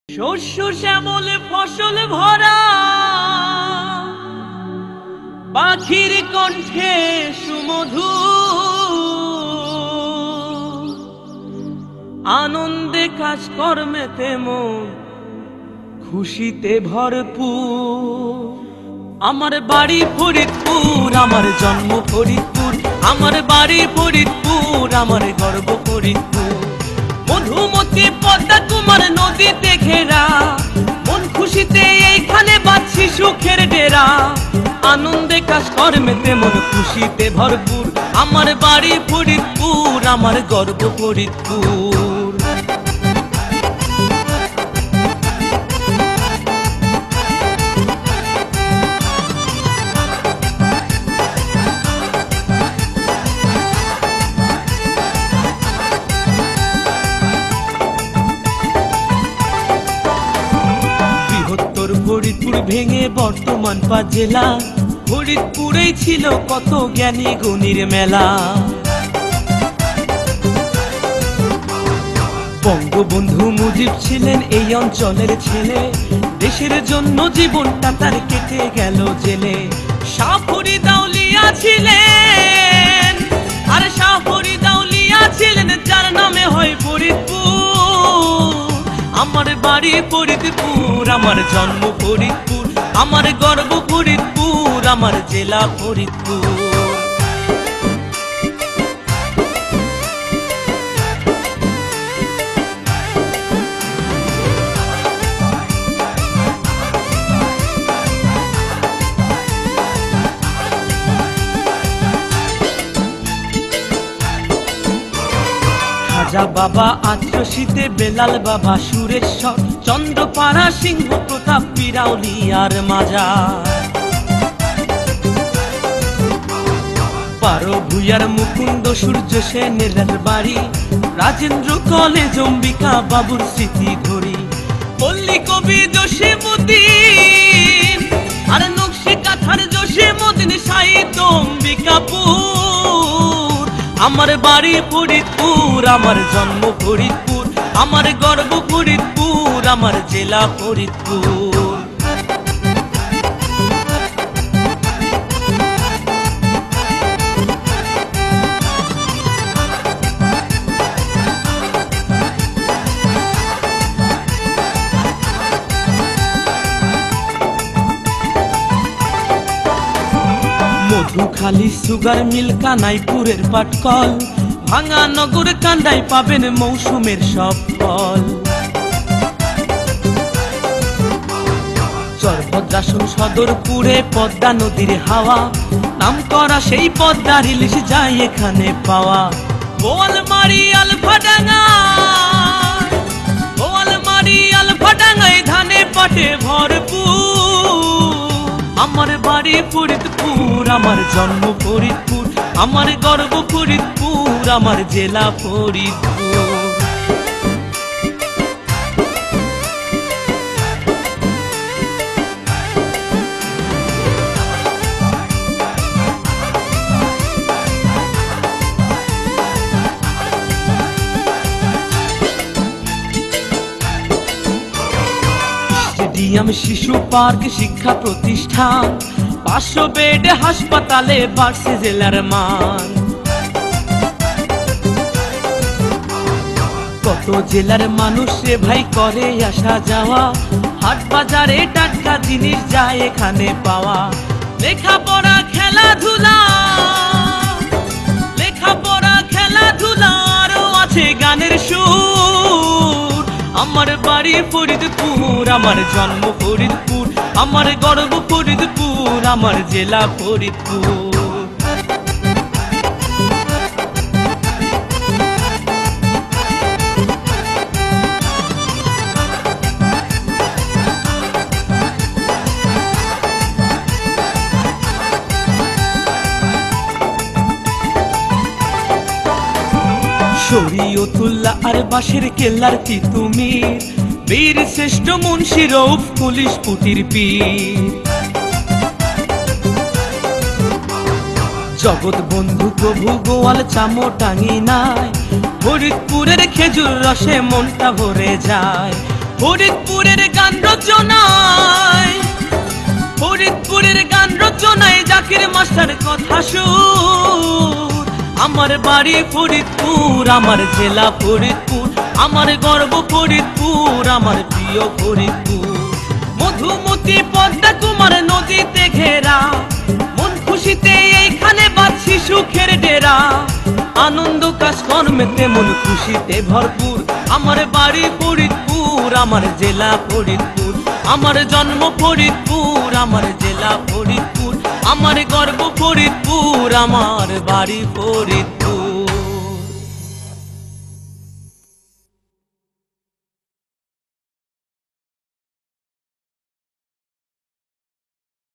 শস্য শ্যামল ফসল ভরা পাখির কণ্ঠে সুমধুর আনন্দে কাজকর্মেতে মন খুশিতে ভরপুর। আমার বাড়ি ফরিদপুর, আমার জন্ম ফরিদপুর, আমার বাড়ি ফরিদপুর, আমার গর্ব ফরিদপুর। মধুমতি পদ্মা কুমার নদীতে ঘেরা, মন খুশিতে এইখানে বাঁধছি সুখের ডেরা। আনন্দে কাজকর্মেতে মন খুশিতে ভরপুর। আমার বাড়ি ফরিদপুর, আমার গর্ব ফরিদপুর। ফরিদপুর ভেঙে বর্তমান 5 জেলা, ফরিদপুরেই ছিল কত জ্ঞানী গুণীর মেলা। বঙ্গবন্ধু মুজিব ছিলেন এই অঞ্চলের ছেলে, দেশের জন্য জীবনটা তার কেটে গেল জেলে। শাহ ফরিদ আউলিয়া ছিলেন, আর শাহ ফরিদ আউলিয়া ছিলেন যার নামে হয় ফরিদপুর। আমার বাড়ি ফরিদপুর, আমার জন্ম ফরিদপুর, আমার গর্ব ফরিদপুর, আমার জেলা ফরিদপুর। রাজা বাবা আত্মশীতে বেলাল বাবা সুরেশ্বর, চন্দ্রপাড়া সিংহ প্রতাপ পিরাউলিয়ার মাজার। পারো ভুইয়ার মুকুন্দ সূর্য সেনের বাড়ি, রাজেন্দ্র কলেজ অম্বিকা বাবুর স্মৃতি ধরি। পল্লী কবি জসীমউদ্দিন, আর নকশি কাঁথার জসীমউদ্দিন সাহিত্য অম্বিকাপুর। আমার বাড়ি ফরিদপুর, আমার জন্ম ফরিদপুর, আমার গর্ব ফরিদপুর, আমার জেলা ফরিদপুর। মধুখালী সুগার মিল, কানাইপুরের পাটকল, ভাঙা নগর কান্দায় পাবেন মৌসুমের সব ফল। চরভদ্রাসন সদরপুরে পদ্মা নদীর হাওয়া, নাম করা সেই পদ্মার ইলিশ যায় এখানে পাওয়া। বোয়ালমারি আলফাডাঙ্গা, বোয়ালমারি আলফাডাঙ্গায় ধানে পাটে ভরপুর। আমার বাড়ি ফরিদপুর, আমার জন্ম ফরিদপুর, আমার গর্ব ফরিদপুর, আমার জেলা ফরিদপুর। স্টেডিয়াম, শিশু পার্ক, শিক্ষা প্রতিষ্ঠান, 500 বেড হাসপাতালে বাড়ছে জেলার মান। কত জেলার মানুষ রে ভাই করে আসা যাওয়া, হাট বাজারে টাটকা জিনিস যায় এখানে পাওয়া। লেখাপড়া খেলাধুলা, লেখাপড়া খেলাধুলা, আরো আছে গানের সুর। আমার বাড়ি ফরিদপুর, আমার জন্ম ফরিদপুর, আমার গর্ব ফরিদপুর, আমার জেলা ফরিদপুর। শরীয়তুল্লাহ আর বাঁশের কেল্লার তিতুমির, বীর শ্রেষ্ঠ মুন্সি রউফ পুলিশ পুটির পীর। জগৎ বন্ধু প্রভু গোয়াল চামোটাঙ্গি নাই, ফরিদপুরের খেজুর রসে মনটা ভরে যায়। ফরিদপুরের গান রচনায়, ফরিদপুরের গান রচনায় জাকির মাস্টার কথা সুর। আমার বাড়ি ফরিদপুর, আমার জেলা ফরিদপুর, আমার গর্ব ফরিদপুর, আমার প্রিয় ফরিদপুর। মধুমতি পদ্মা কুমার নদীতে ঘেরা, মন খুশিতে এইখানে বাঁধছি সুখের ডেরা। আনন্দ কাজ কর্মেতে মন খুশিতে ভরপুর। আমার বাড়ি ফরিদপুর, আমার জেলা ফরিদপুর, আমার জন্ম ফরিদপুর, আমার জেলা ফরিদপুর, আমার গর্ব ফরিদপুর, আমার বাড়ি ফরিদপুর।